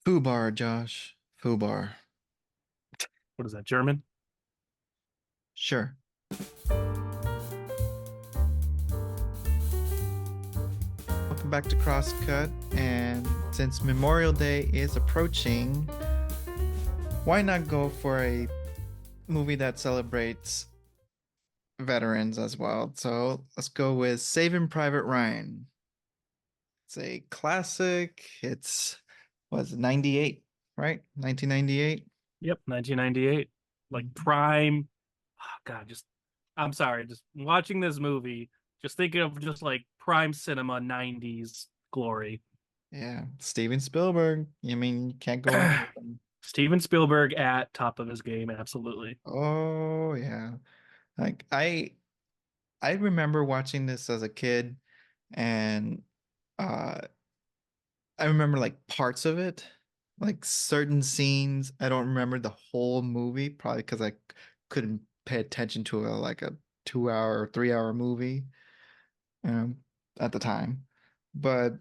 Fubar, Josh. Fubar. What is that, German? Sure. Welcome back to Crosscut. And since Memorial Day is approaching, why not go for a movie that celebrates veterans as well? So let's go with Saving Private Ryan. It's a classic. It's was 98, right? 1998. Yep, 1998. Like prime. Oh, God, I'm sorry, just watching this movie, just thinking of just like prime cinema 90s glory. Yeah, Steven Spielberg. I mean, you can't go wrong with him. Steven Spielberg at top of his game, absolutely. Oh yeah. Like I remember watching this as a kid and uh I remember like parts of it, like certain scenes. I don't remember the whole movie, probably because I couldn't pay attention to a 2 hour or 3 hour movie at the time. But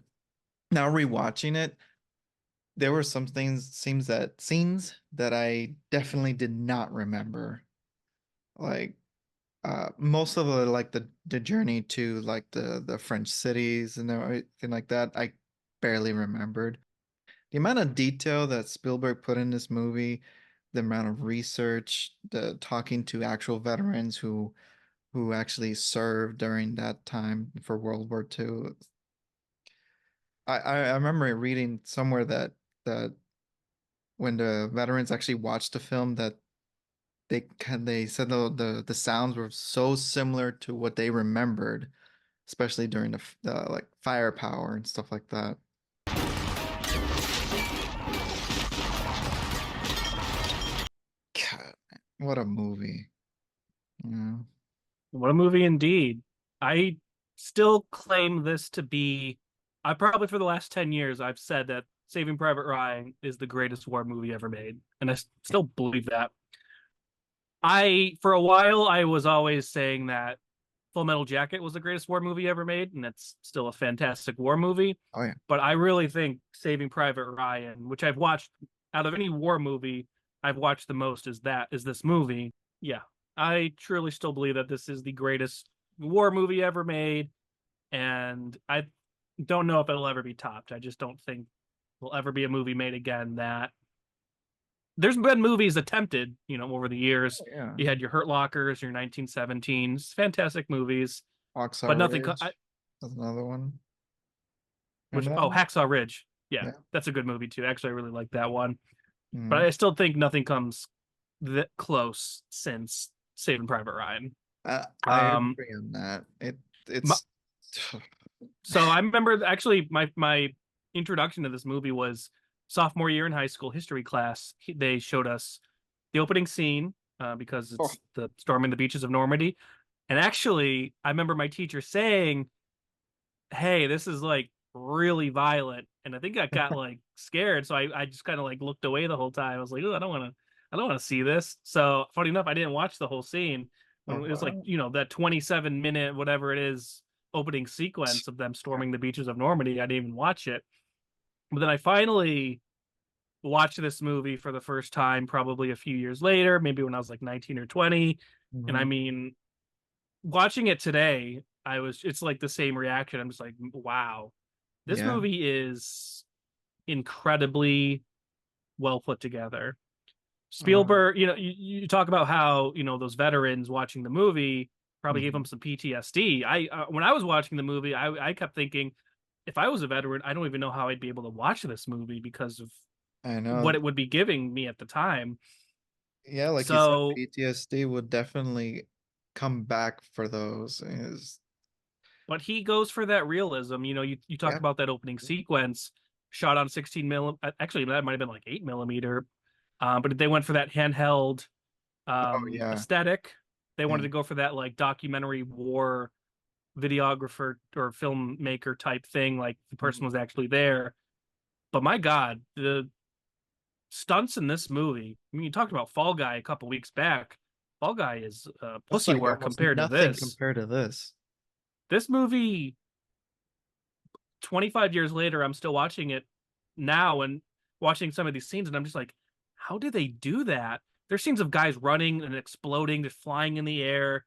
now rewatching it, there were some scenes that I definitely did not remember. Like most of the journey to like the French cities and everything like that, I barely remembered. The amount of detail that Spielberg put in this movie, the amount of research, the talking to actual veterans who actually served during that time for World War II. I remember reading somewhere that when the veterans actually watched the film that they said the sounds were so similar to what they remembered, especially during the like firepower and stuff like that. God, what a movie. Yeah. What a movie indeed. I still claim this to be, I probably for the last 10 years, I've said that Saving Private Ryan is the greatest war movie ever made. And I still believe that. For a while, I was always saying that Full Metal Jacket was the greatest war movie ever made, and it's still a fantastic war movie. Oh yeah. But I really think Saving Private Ryan, which I've watched out of any war movie I've watched the most, is this movie. Yeah, I truly still believe that this is the greatest war movie ever made, and I don't know if it'll ever be topped. I just don't think there'll ever be a movie made again that there's been movies attempted, over the years. Oh, yeah. You had your Hurt Lockers, your 1917s, fantastic movies, Hacksaw but nothing. Ridge. That's another one. Which Remember that one? Hacksaw Ridge, yeah, Yeah. that's a good movie too. Actually, I really like that one, but Mhm. I still think nothing comes that close since Saving Private Ryan. I Um, agree on that. my, It's so I remember actually my introduction to this movie was sophomore year in high school history class. They showed us the opening scene because oh, it's the storming the beaches of Normandy. And actually, I remember my teacher saying, "Hey, this is like really violent." And I think I got like scared, so I just kind of like looked away the whole time. I was like, "Oh, I don't want to see this." So funny enough, I didn't watch the whole scene when oh it was like wow. that 27-minute whatever it is opening sequence of them storming the beaches of Normandy. I didn't even watch it, but then I finally watched this movie for the first time probably a few years later, maybe when I was like 19 or 20. And I Mhm. mean, watching it today, it's like the same reaction. I'm just like, wow, this Yeah. movie is incredibly well put together. Uh, Spielberg, you talk about how, those veterans watching the movie probably gave them mhm. some PTSD. When I was watching the movie, I kept thinking, if I was a veteran, I don't even know how I'd be able to watch this movie because of I what know. it would be giving me at the time. Yeah, like you said, So, PTSD would definitely come back for those. but he goes for that realism. You talk Yeah. about that opening sequence shot on 16 millimeter. Actually, that might have been like 8 millimeter. But they went for that handheld Oh yeah. aesthetic. They wanted Yeah. to go for that like documentary war videographer or filmmaker type thing, like the person Mhm. was actually there. But my God, the stunts in this movie. I mean, you talked about Fall Guy a couple weeks back. Fall Guy is That's pussy like work almost compared to nothing this. compared to this. This movie, 25 years later, I'm still watching it now. And watching some of these scenes, and I'm just like, how do they do that? There's scenes of guys running and exploding, just flying in the air.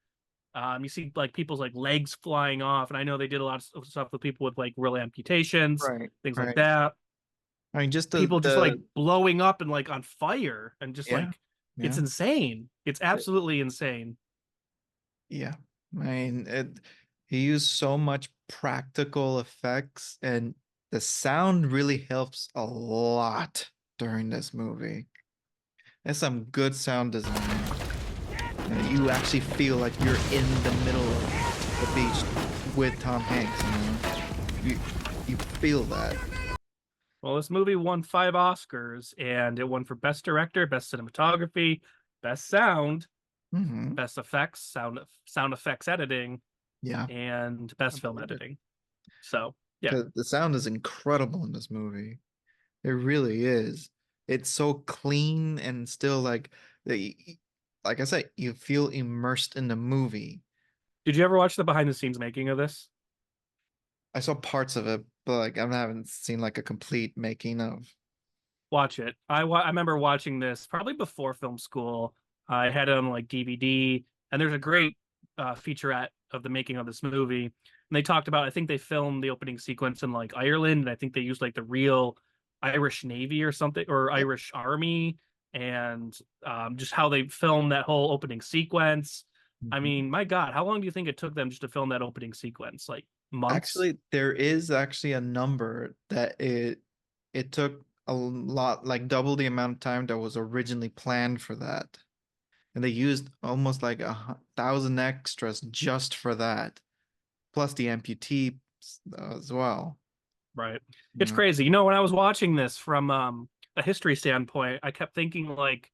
You see like people's like legs flying off, and I know they did a lot of stuff with people with like real amputations, Right, things like right. that. I mean, just People just like the blowing up and like on fire, and just yeah, like it's yeah, insane. It's absolutely insane. yeah. I mean, he used so much practical effects, and the sound really helps a lot during this movie. There's some good sound design. And you actually feel like you're in the middle of the beach with Tom Hanks, you know? You feel that. Well, this movie won 5 Oscars, and it won for Best Director, Best Cinematography, Best Sound, Hmm. Best Effects, sound effects editing, Yeah. and I Best Film believe it. Editing. So yeah. The sound is incredible in this movie. It really is. It's so clean and still like I said, you feel immersed in the movie. Did you ever watch the behind the scenes making of this? I saw parts of it, but like I haven't seen like a complete making of. Watch it. I remember watching this probably before film school. I had it on like DVD, and there's a great featurette of the making of this movie. And they talked about, I think they filmed the opening sequence in like Ireland, and I think they used like the real Irish Navy or something, or Yep. Irish Army, and just how they filmed that whole opening sequence. I Mhm. mean, my God, how long do you think it took them just to film that opening sequence? Like months? Actually, there is actually a number that it took a lot, like double the amount of time that was originally planned for that. And they used almost like 1,000 extras just for that, plus the amputees as well. Right. You It's know? crazy. You know, when I was watching this from a history standpoint, I kept thinking like,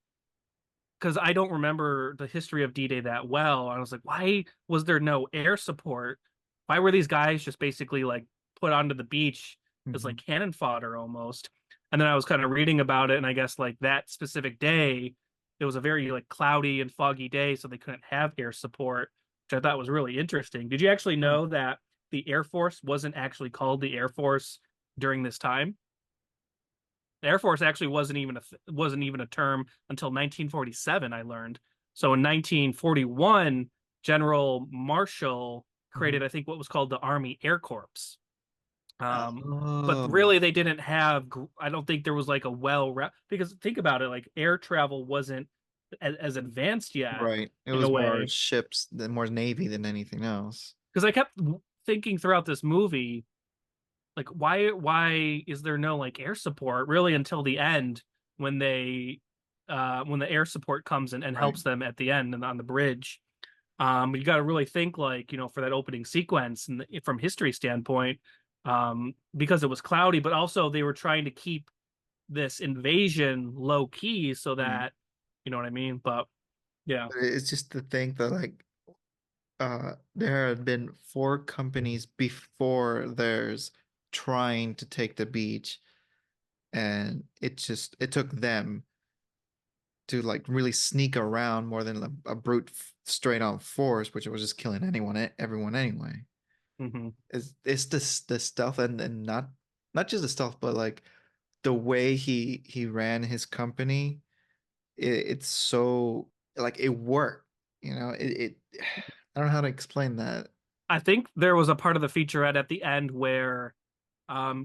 because I don't remember the history of D-Day that well. I was like, why was there no air support? Why were these guys just basically like put onto the beach as Mhm. like cannon fodder almost? And then I was kind of reading about it, and I guess like that specific day, it was a very like cloudy and foggy day, so they couldn't have air support, which I thought was really interesting. Did you actually Right. know that the Air Force wasn't actually called the Air Force during this time? The Air Force actually wasn't even a term until 1947, I learned. So in 1941, General Marshall Mhm. created, I think, what was called the Army Air Corps. Um, but Oh, really, they didn't have. I don't think there was like a because think about it, like air travel wasn't as advanced yet right. It in a was more way. ships than more Navy than anything else. Because I kept thinking throughout this movie, like why is there no like air support really until the end when they when the air support comes in and Right. helps them at the end and on the bridge. You got to really think like, you know, for that opening sequence and from history standpoint, because it was cloudy, but also they were trying to keep this invasion low key so Right. that, you know what I mean. But yeah. But it's just to think that like there had been four companies before theirs trying to take the beach, and it took them to like really sneak around more than a brute straight on force, which was just killing everyone anyway. Hmm. It's the stealth, and not just the stealth, but like the way he ran his company. It's so like it worked, you know. I don't know how to explain that. I think there was a part of the featurette at the end where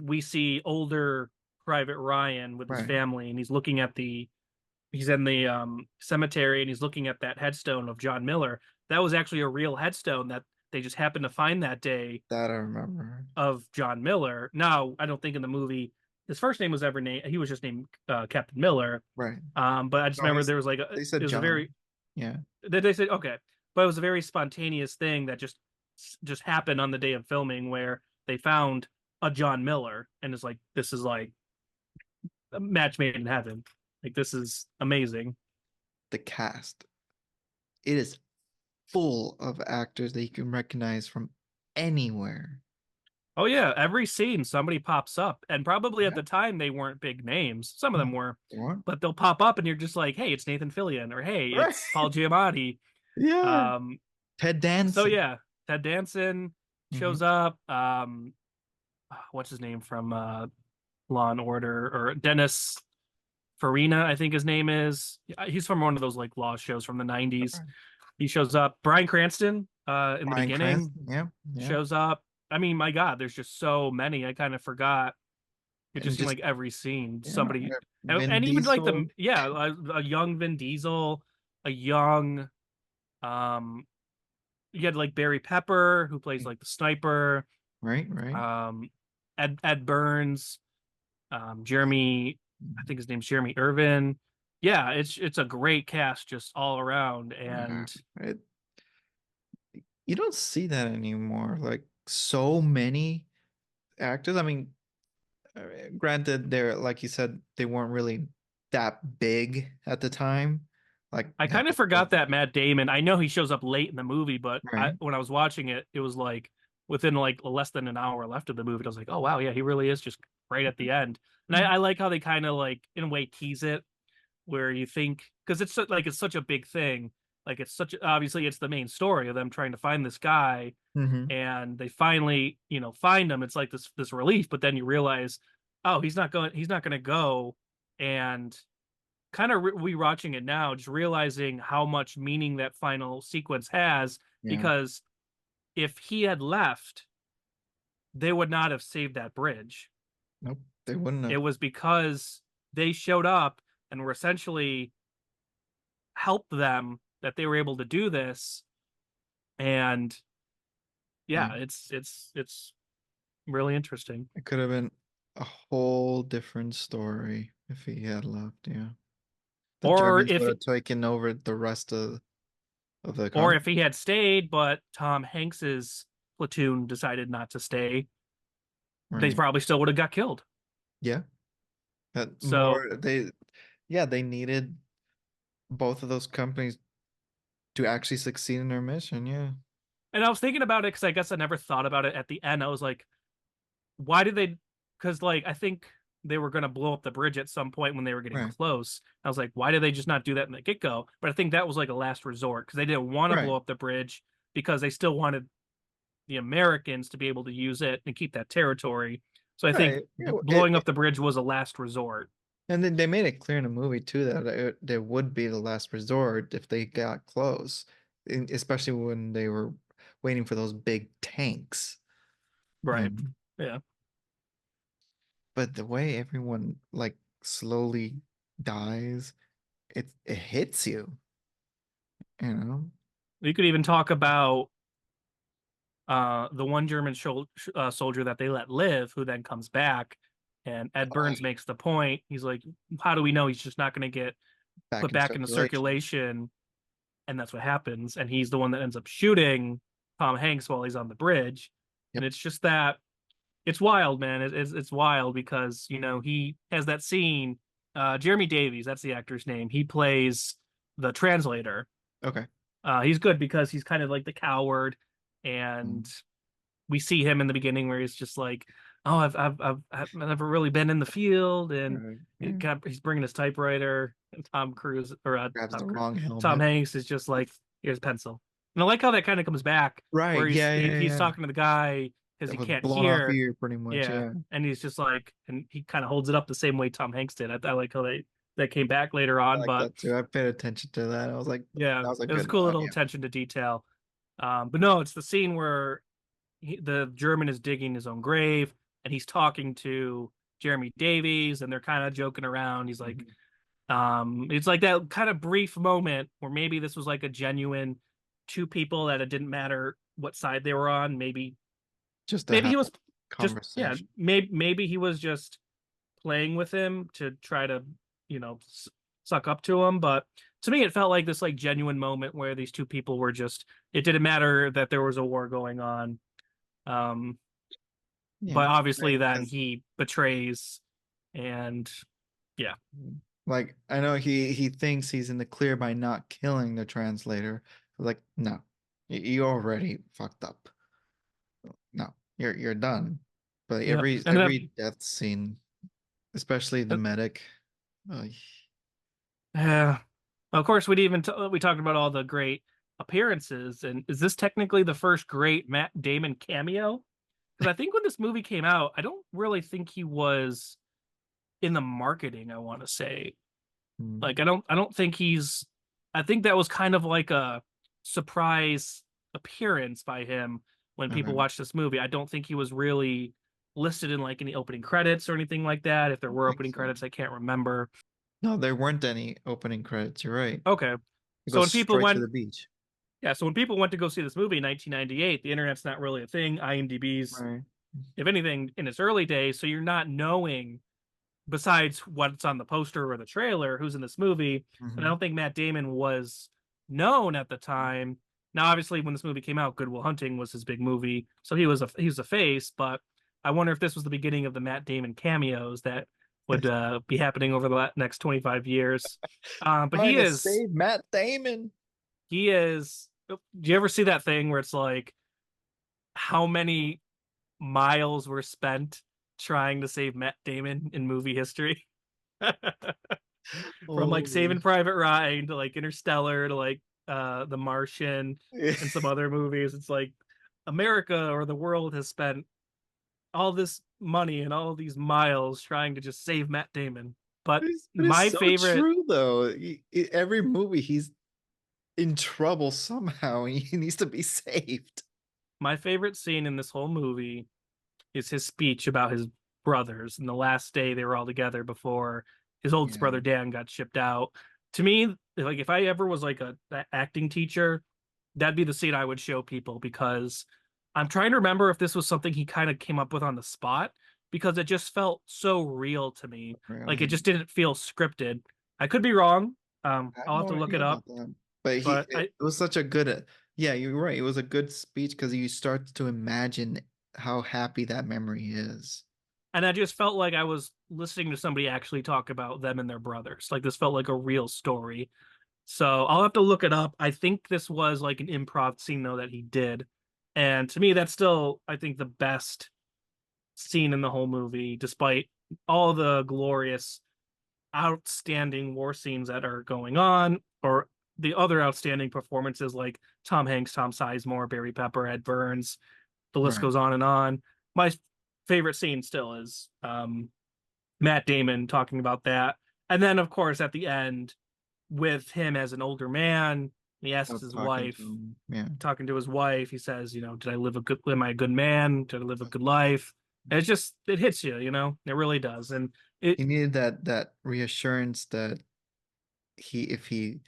we see older Private Ryan with his Right. family, and he's in the cemetery, and he's looking at that headstone of John Miller. That was actually a real headstone that they just happened to find that day That I remember. of John Miller. Now, I don't think in the movie his first name was ever named. He was just named Captain Miller. Right. But I just No, remember there was like they it said was a John. very Yeah. they said okay, but it was a very spontaneous thing that just happened on the day of filming where they found a John Miller, and it's like this is like a match made in heaven. Like this is amazing. The cast. It is full of actors that you can recognize from anywhere. Oh yeah, every scene somebody pops up, and probably at Yeah. the time they weren't big names. Some of them No. were, What? but they'll pop up, and you're just like, "Hey, it's Nathan Fillion," or "Hey, Right. it's Paul Giamatti." Yeah. Um, Ted so Danson. yeah, Ted Danson Hmm. shows up. What's his name from Law and Order, or Dennis? Farina, I think his name is. He's from one of those like law shows from the '90s. Okay. He shows up. Bryan Cranston, in the Bryan beginning, Cranston. Yeah, yeah. shows up. I mean, my God, there's just so many. I kind of forgot. It just And seemed just like every scene, yeah, somebody, Vin and even like Diesel. the a young Vin Diesel, a young, um, you had like Barry Pepper who plays like the sniper, Right, right. um, Ed Burns, Jeremy, I think his name's Jeremy Irvin. Yeah, it's a great cast just all around, Yeah. and It, you don't see that anymore. Like so many actors. I mean, granted, they're like you said, they weren't really that big at the time. Like, I kind of forgot that Matt Damon. I know he shows up late in the movie, but right. when I was watching it, it was like within like less than an hour left of the movie. I was like, oh wow, yeah, he really is just right at the end. And I like how they kind of like in a way tease it, where you think because like it's such a big thing, like it's such obviously it's the main story of them trying to find this guy, Mm-hmm. and they finally find him. It's like this relief, but then you realize, oh, he's not going to go, and kind of rewatching it now, just realizing how much meaning that final sequence has. Yeah. Because if he had left, they would not have saved that bridge. Nope. They wouldn't It have. was because they showed up and were essentially helped them that they were able to do this. And Yeah. yeah, it's really interesting. It could have been a whole different story if he had left. Yeah. The Or Germans if would have taken over the rest of the or country. if he had stayed, but Tom Hanks's platoon decided not to stay, they Right. probably still would have got killed. Yeah. That So more they yeah, they needed both of those companies to actually succeed in their mission. Yeah. and I was thinking about it because I guess I never thought about it at the end. I was like, why did they? Because like I think they were going to blow up the bridge at some point when they were getting Right. close. I was like, why did they just not do that in the get go? But I think that was like a last resort because they didn't want to Right. blow up the bridge because they still wanted the Americans to be able to use it and keep that territory. So I think Right. Yeah, blowing up the bridge was a last resort. and then they made it clear in the movie too that it would be the last resort if they got close, especially when they were waiting for those big tanks. Right. Um, Yeah. but the way everyone like slowly dies, it hits you, you know? You could even talk about the one German soldier that they let live, who then comes back, and Ed Oh, Burns makes the point. He's like, "How do we know he's just not going to get back put in back into circulation. circulation?" And that's what happens. And he's the one that ends up shooting Tom Hanks while he's on the bridge. And Yep. it's just that it's wild, man. It's wild because he has that scene. Jeremy Davies, that's the actor's name. He plays the translator. Okay. He's good because he's kind of like the coward, and Mm. we see him in the beginning where he's just like, "Oh, I've never really been in the field," and Right. Yeah. he's bringing his typewriter, and Tom Cruise or Grabs Tom the Cruise, wrong Tom helmet. Hanks is just like, "Here's a pencil," and I like how that kind of comes back Right. where Yeah. Yeah. he's Yeah. talking to the guy because That he was can't blown off hear, ear, pretty much. yeah, Yeah. and he's just like, and he kind of holds it up the same way Tom Hanks did. I like how that came back later I on, like but that too. I paid attention to that. I was like, yeah, that was a it was a good cool nod. little Yeah. attention to detail. But no, it's the scene where the German is digging his own grave and he's talking to Jeremy Davies and they're kind of joking around. He's like, Mhm. it's like that kind of brief moment where maybe this was like a genuine two people that it didn't matter what side they were on. Just to Maybe have he a was just, yeah, conversation. maybe he was just playing with him to try to, suck up to him. But to me, it felt like this like genuine moment where these two people were just, it didn't matter that there was a war going on. Um, Yeah. but obviously Right. then Because he betrays, and yeah. like I know he thinks he's in the clear by not killing the translator. Like, no. You already fucked up. No. You're done. But Yeah. And every death scene, especially the medic. Uh, uh, of course we talked about all the great appearances, and is this technically the first great Matt Damon cameo? Because I think when this movie came out, I don't really think he was in the marketing, I want to say. Mm. Like I don't think he's I think that was kind of like a surprise appearance by him when people Okay. watched this movie. I don't think he was really listed in like any opening credits or anything like that. If there I were think opening so. credits, I can't remember. No, there weren't any opening credits. You're right. Okay. It So goes when people straight to went the beach. Yeah, so when people went to go see this movie in 1998, the internet's not really a thing. IMDb's, Right. if anything, in its early days, so you're not knowing besides what's on the poster or the trailer, who's in this movie. And I Hmm. don't think Matt Damon was known at the time. Now, obviously, when this movie came out, Good Will Hunting was his big movie, so he was a face. But I wonder if this was the beginning of the Matt Damon cameos that would be happening over the next 25 years. But Trying he to is save Matt Damon. he is. Do you ever see that thing where it's like how many miles were spent trying to save Matt Damon in movie history? From like Oh. Saving Private Ryan to like Interstellar to like The Martian and some other movies. It's like America or the world has spent all this money and all these miles trying to just save Matt Damon. But It's my so favorite true though. Every movie he's in trouble somehow. He needs to be saved. my favorite scene in this whole movie is his speech about his brothers and the last day they were all together before his oldest Yeah. brother Dan got shipped out. To me, like if I ever was like a acting teacher, that'd be the scene I would show people because I'm trying to remember if this was something he kind of came up with on the spot because it just felt so real to me. Like it Really. just didn't feel scripted. I could be wrong. I have I'll have no to look idea it up, about that. But but it was such a good, yeah, you're right. It was a good speech because you start to imagine how happy that memory is. I just felt like I was listening to somebody actually talk about them and their brothers. Like this felt like a real story. So I'll have to look it up. I think this was like an improv scene though that he did. And to me, that's still, I think, the best scene in the whole movie, despite all the glorious, outstanding war scenes that are going on, or the other outstanding performances like Tom Hanks, Tom Sizemore, Barry Pepper, Ed Burns. The list Right. goes on and on. My favorite scene still is Matt Damon talking about that. And then, of course, at the end, with him as an older man, he I asks was his talking to wife, him. Yeah. talking to his wife, he says, did I live a good, am I a good man? Did I live a good life? And it's just, it hits you, it really does. And it, He needed that reassurance that if he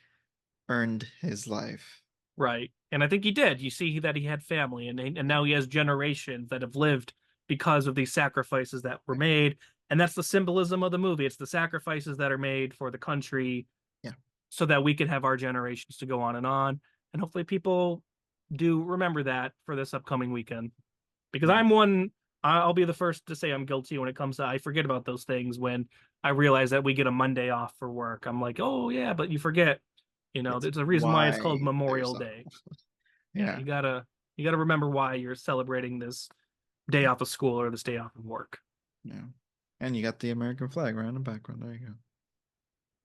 earned his life. right. And I think he did. You see that he had family and now he has generations that have lived because of these sacrifices that were made. And that's the symbolism of the movie. It's the sacrifices that are made for the country Yeah. so that we can have our generations to go on and on. And hopefully people do remember that for this upcoming weekend. Because Yeah. I'll be the first to say I'm guilty when it comes to, I forget about those things when I realize that we get a Monday off for work. I'm like, oh yeah, but you forget, It's there's a reason why it's called why there's Memorial a Day. Yeah, yeah. you gotta remember why you're celebrating this day off of school or this day off of work. Yeah. And you got the American flag right in the background. There you go.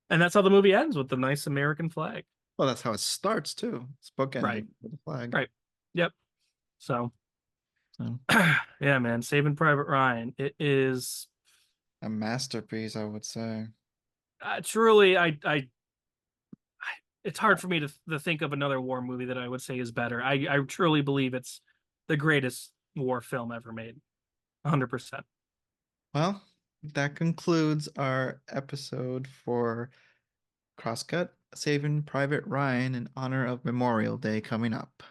And that's how the movie ends with the nice American flag. Well, that's how it starts too. It's Right. bookended with the flag. Right. Yep. So So yeah, man, Saving Private Ryan. It is a masterpiece, I would say. truly it's hard for me to think of another war movie that I would say is better. I truly believe it's the greatest war film ever made. 100%. Well, that concludes our episode for Crosscut Saving Private Ryan in honor of Memorial Day coming up.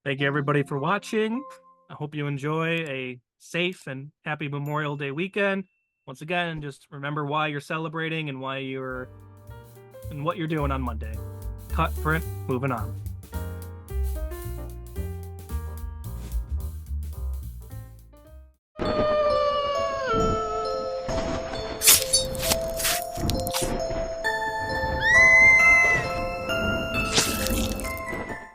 Thank you everybody for watching. I hope you enjoy a safe and happy Memorial Day weekend. Once again, just remember why you're celebrating and what you're doing on Monday. Cut, print, moving on.